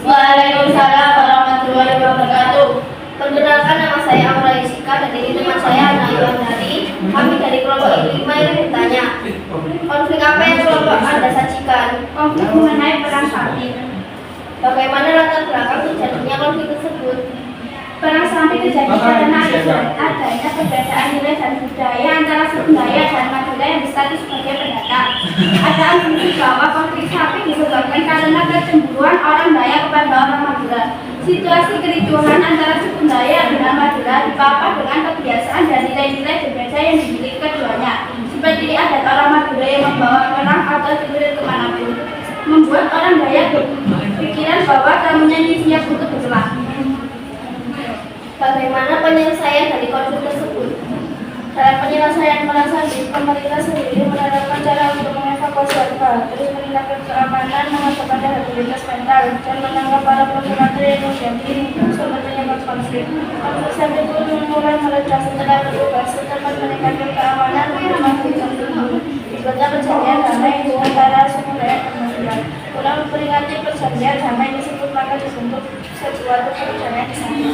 Waalaikumsalam warahmatullahi wabarakatuh. Perkenalkan, nama saya Amra Yusika dan ini teman saya Nayu Andari. Kami dari kelompok I5 yang bertanya, konflik apa yang kelompok Anda sajikan? Konflik mengenai perang salib. Bagaimana latar belakang terjadinya konflik tersebut? Perang salib terjadi karena adanya perbedaan nilai dan budaya antara Surabaya dan Madura yang berstatus sebagai pendatang. Ada asumsi bahwa konflik salib disebabkan karena kecemburuan orang Dayak kepada orang Madura. Situasi kericuhan antara suku Dayak dengan Madura dipapar dengan kebiasaan dan nilai-nilai berbeda yang dimiliki keduanya. Seperti adat orang Madura yang membawa perang atau dikirim kemanapun, membuat orang Dayak berpikiran bahwa tamunya siap untuk bercelah. Bagaimana penyelesaian dari konflik tersebut? Dalam penyelesaian perang salib, pemerintah sendiri menerapkan cara untuk mengevakuasi warga, terus meningkatkan keamanan, mengatur lalu lintas mental, dan menangkap para provokator yang menjadi sumber penyebab konflik. Konflik salib pun mulai meredah setelah berubah, setelah meningkatkan keamanan untuk menghentikan konflik. Dibuatnya perjanjian damai antara suku Dayak dan Madura. Ulang memperingati perjanjian damai tersebut, maka dibentuk sesuatu perjanjian di sana.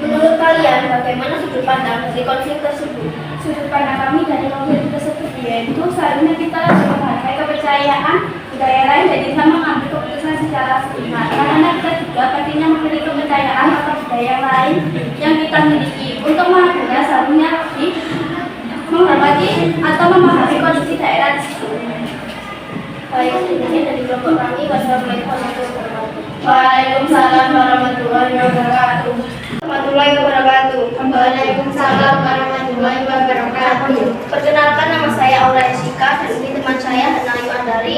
Menurut kalian, bagaimana sudut pandang dari konflik tersebut? Sudut pandang kami dari konflik tersebut yaitu seharusnya kita harus menghargai kepercayaan budaya lain dan bisa mengambil keputusan secara sepihak. Karena kita juga pastinya memiliki kepercayaan atau budaya lain yang kita miliki. Untuk mengambilnya seharusnya lebih menghormati atau memahami kondisi daerah tersebut. Baik, ini dari kelompok kami. Wassalamualaikum warahmatullahi wabarakatuh. Waalaikumsalam warahmatullahi wabarakatuh. Warahmatullahi wabarakatuh. Waalaikumsalam warahmatullahi wabarakatuh. Perkenalkan, nama saya Aura Yusika dan ini teman saya Nayu Andari.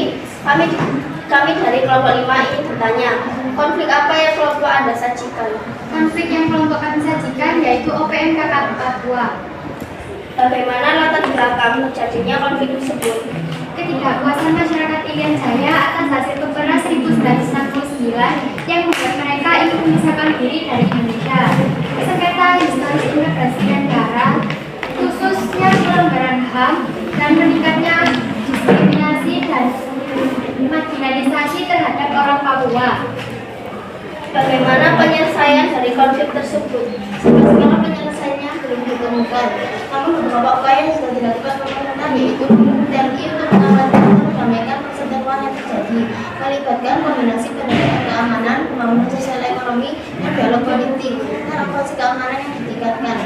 Kami dari kelompok 5 ini bertanya, konflik apa yang kelompok Anda sajikan? Konflik yang kelompok kami sajikan yaitu OPM KKN Papua. Bagaimana latar belakang terjadinya konflik tersebut? Ketidakpuasan masyarakat Irian Jaya atas hasil Kepres 1969 yang membuat mereka ingin memisahkan diri dari Indonesia. Sengketa historis integrasi negara, khususnya pelanggaran HAM dan meningkatnya diskriminasi dan marginalisasi terhadap orang Papua. Bagaimana penyelesaian dari konflik tersebut? Sampai sekarang penyelesaiannya belum ditemukan. Namun beberapa upaya yang sudah dilakukan pemerintah yaitu TNI untuk mengamankan dan mendamaikan perseteruan yang terjadi, melibatkan kombinasi pendekatan keamanan, pembangunan sosial ekonomi, dan dialog politik, dan operasi keamanan yang ditingkatkan.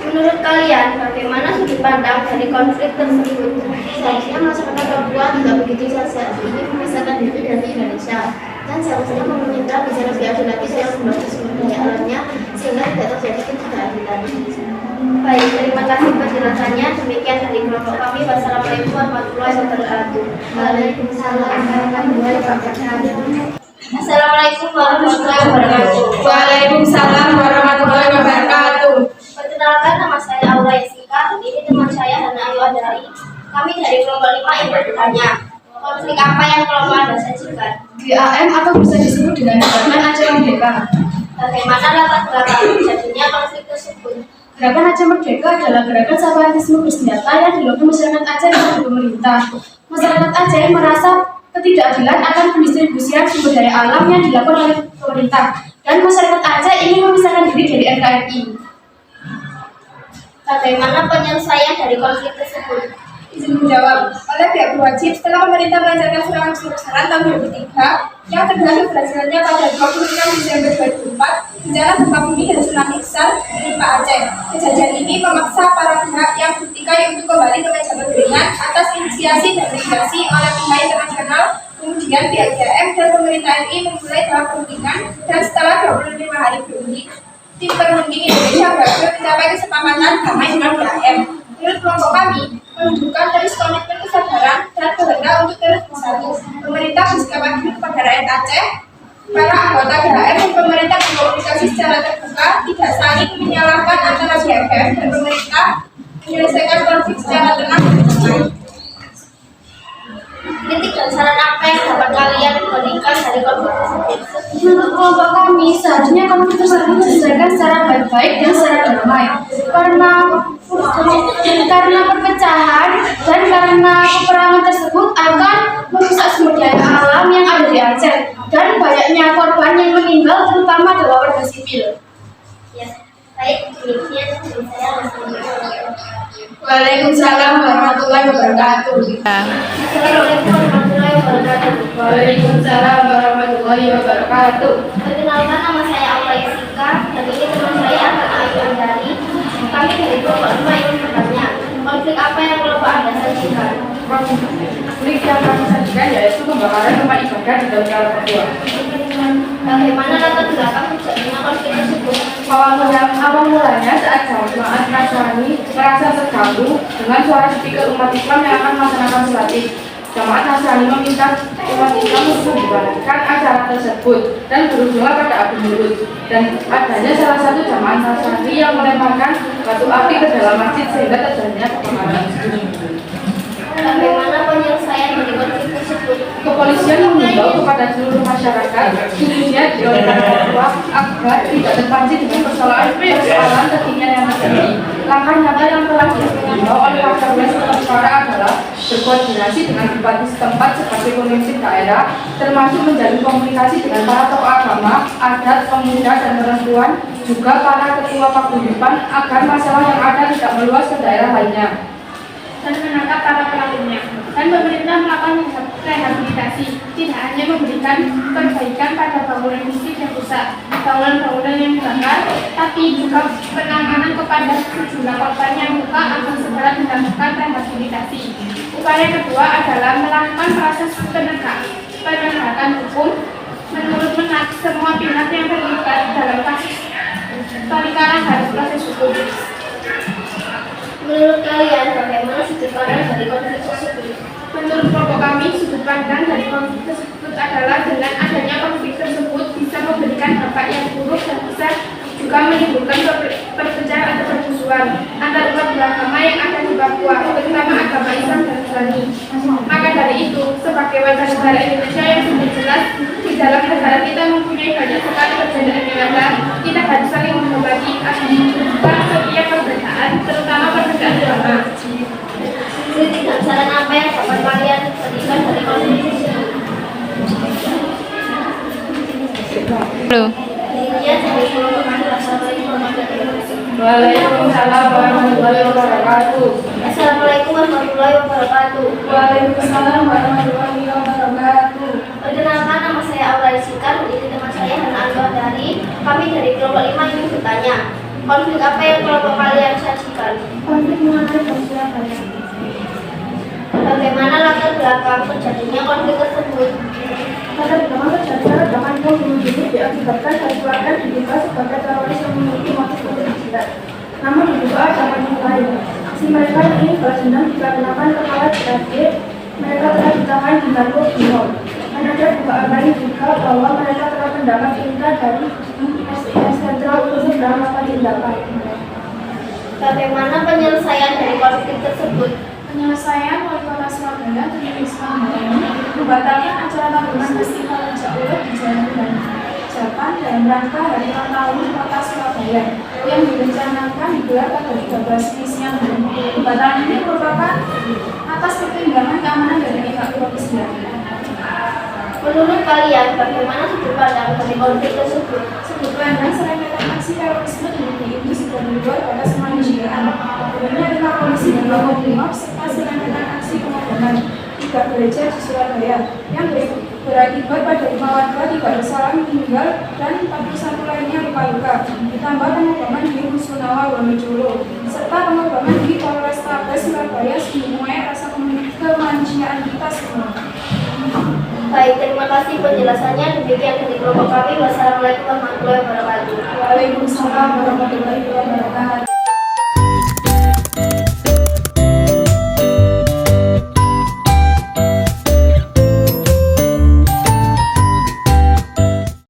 Menurut kalian, bagaimana sudut pandang dari konflik tersebut? Seharusnya masyarakat Papua tidak begitu saja ingin memisahkan diri dari Indonesia, dan seharusnya pemerintah bisa lebih adil lagi dalam membantu sumber daya alamnya sehingga tidak terjadi ketidakadilan. Baik, terima kasih penjelasannya. Demikian dari kelompok kami. Wassalamualaikum warahmatullahi wabarakatuh. Waalaikumsalam warahmatullahi wabarakatuh. Assalamualaikum warahmatullahi wabarakatuh. Waalaikumsalam warahmatullahi wabarakatuh. Perkenalkan, nama saya Aura Yusika dan ini teman saya Nayu Andari. Kami dari kelompok 5 yang bertanya, konflik apa yang kelompok Anda sajikan? GAM atau bisa disebut dengan Gerakan Aceh Merdeka. Bagaimana latar belakang terjadinya konflik tersebut? Gerakan Aceh Merdeka adalah gerakan separatisme bersenjata yang dilakukan masyarakat Aceh dengan pemerintah. Masyarakat Aceh merasa ketidakadilan akan pendistribusian sumber daya alam yang dilakukan oleh pemerintah, dan masyarakat Aceh ingin memisahkan diri dari NKRI. Bagaimana penyelesaian dari konflik tersebut? Izin menjawab, oleh pihak berwajib setelah pemerintah melancarkan serangan besar-besaran tahun 2003 yang terjadi keberhasilannya pada 26 Desember 2004, bencana gempa bumi dan tsunami besar menimpa Aceh. Kejadian ini memaksa para pihak yang bertikai untuk kembali ke meja perundingan atas inisiasi dan mediasi oleh pihak internasional. Kemudian pihak GAM dan pemerintah RI memulai tahap perundingan, dan setelah 25 hari berunding, tim perunding Indonesia berhasil mencapai kesepakatan damai dengan GAM. Menurut kelompok kami, menunjukkan terus komitmen kesabaran dan kehendak untuk terus bersatu. Pemerintah bersikap adil kepada rakyat Aceh. Para anggota GAM dan pemerintah berkomunikasi secara terbuka, tidak saling menyalahkan antara GAM dan pemerintah, menyelesaikan konflik secara tenang dan damai. dan saran apa yang dapat kalian berikan dari konflik tersebut? Menurut kelompok kami, seharusnya konflik tersebut diselesaikan secara baik-baik dan secara damai. Karena perpecahan dan karena peperangan tersebut akan merusak sumber daya alam yang ada di Aceh dan banyaknya korban yang meninggal terutama adalah warga sipil. Ya, baik, demikian dari saya. Waalaikumsalam warahmatullahi wabarakatuh. Assalamualaikum warahmatullahi wabarakatuh. Waalaikumsalam warahmatullahi wabarakatuh. Perkenalkan, nama saya Aula Yasika dan ini teman saya akan Ayu Andari. Kami dari kelompok 5 ingin bertanya, konflik apa yang kelompok Anda sajikan? Konflik yang kami sajikan yaitu pembakaran rumah ibadah di dalam Papua. Bagaimana latar belakang terjadinya konflik tersebut? Awal mulanya saat jamaah Nasrani merasa terganggu dengan suara speaker umat Islam yang akan melaksanakan sholat Id. Jamaah Nasrani meminta umat Islam untuk membatalkan acara tersebut dan berujunglah pada adu mulut. Dan adanya salah satu jamaah Nasrani yang melemparkan batu api ke dalam masjid sehingga terjadinya kebakaran. Bagaimana penyelesaian dari konflik tersebut? Kepolisian mengimbau kepada seluruh masyarakat, khususnya di wilayah Papua, agar tidak terpancing dengan persoalan kekinian yang terjadi. Langkah nyata yang telah diimbau oleh Kapolres Papua adalah berkoordinasi dengan bupati setempat sebagai pemimpin daerah, termasuk menjalin komunikasi dengan para tokoh agama, adat, pemuda dan perempuan, juga para ketua paguyuban agar masalah yang ada tidak meluas ke daerah lainnya. Dan menangkap para pelakunya. Dan pemerintah melakukan rehabilitasi, tidak hanya memberikan perbaikan pada bangunan fisik yang rusak, bangunan-bangunan yang dibakar, tapi juga penanganan kepada sejumlah korban yang luka akan segera dilakukan rehabilitasi. Upaya kedua adalah melakukan proses penegakan hukum menurut semua pihak yang terlibat dalam kasus perkara harus proses hukum. Menurut kalian, bagaimana sudut pandang dari konflik tersebut? Menurut kelompok kami, sudut pandang dari konflik tersebut adalah dengan adanya konflik tersebut bisa memberikan dampak yang buruk dan bisa juga menimbulkan perpecahan atau permusuhan antar umat beragama yang ada di Papua, terutama agama Islam dan Nasrani. Maka dari itu, sebagai warga negara Indonesia yang sudah jelas di dalam negara kita mempunyai banyak sekali perbedaan yang ada, kita harus saling menghormati agar setiap perbedaan, terutama perbedaan agama. Kritik dan saran apa yang dapat kalian berikan dari konflik tersebut? Demikian dari kelompok kami. Assalamualaikum warahmatullahi wabarakatuh. Waalaikumsalam warahmatullahi wabarakatuh. Assalamualaikum warahmatullahi wabarakatuh. Waalaikumsalam warahmatullahi wabarakatuh. Perkenalkan, nama saya Aula Yasika dan ini teman saya Hana Andari. Kami dari kelompok 5 ingin bertanya, konflik apa yang kelompok kalian sajikan? Konflik mengenai persiapan. Bagaimana latar belakang terjadinya konflik tersebut? Latar belakang terjadinya ledakan bom bunuh diri diakibatkan dari keluarga diduga sebagai teroris yang memiliki motif untuk jilat. Namun diduga ada motif lain. Aksi mereka ini balas dendam dikarenakan kepala DKD mereka telah ditahan di Margo Brimob. Dan ada dugaan lain juga bahwa mereka telah mendapat perintah dari SIS Sentral untuk sedang melakukan tindakan. Bagaimana penyelesaian dari konflik tersebut? Penyelesaian Wali Kota Surabaya Tri Risma hari ini membatalkan acara tahunan Festival Rujak Ulek di Jalan Japan dalam rangka Hari Ulang Tahun Kota Surabaya yang direncanakan digelar pada 13 Mei siang. Pembatalan ini merupakan atas pertimbangan keamanan dari pihak kepolisian. Menurut kalian, bagaimana sudut pandang dari konflik tersebut? Sudut pandang serangkaian aksi terorisme ini sudah dibuat pada kemanusiaan. Sebelumnya lima polisi di Makobrimob serta serangkaian aksi pengorbanan 3 gereja di Surabaya yang berakibat pada 5 warga 3 bersalah meninggal dan 41 lainnya luka-luka. Ditambah pengorbanan di Rusunawa Wonogoro serta pengorbanan di Polrestabes Surabaya semuanya rasa kemanusiaan kita semua. Baik, terima kasih penjelasannya. Demikian dari kelompok kami. Wassalamualaikum warahmatullahi wabarakatuh. Waalaikumsalam warahmatullahi wabarakatuh.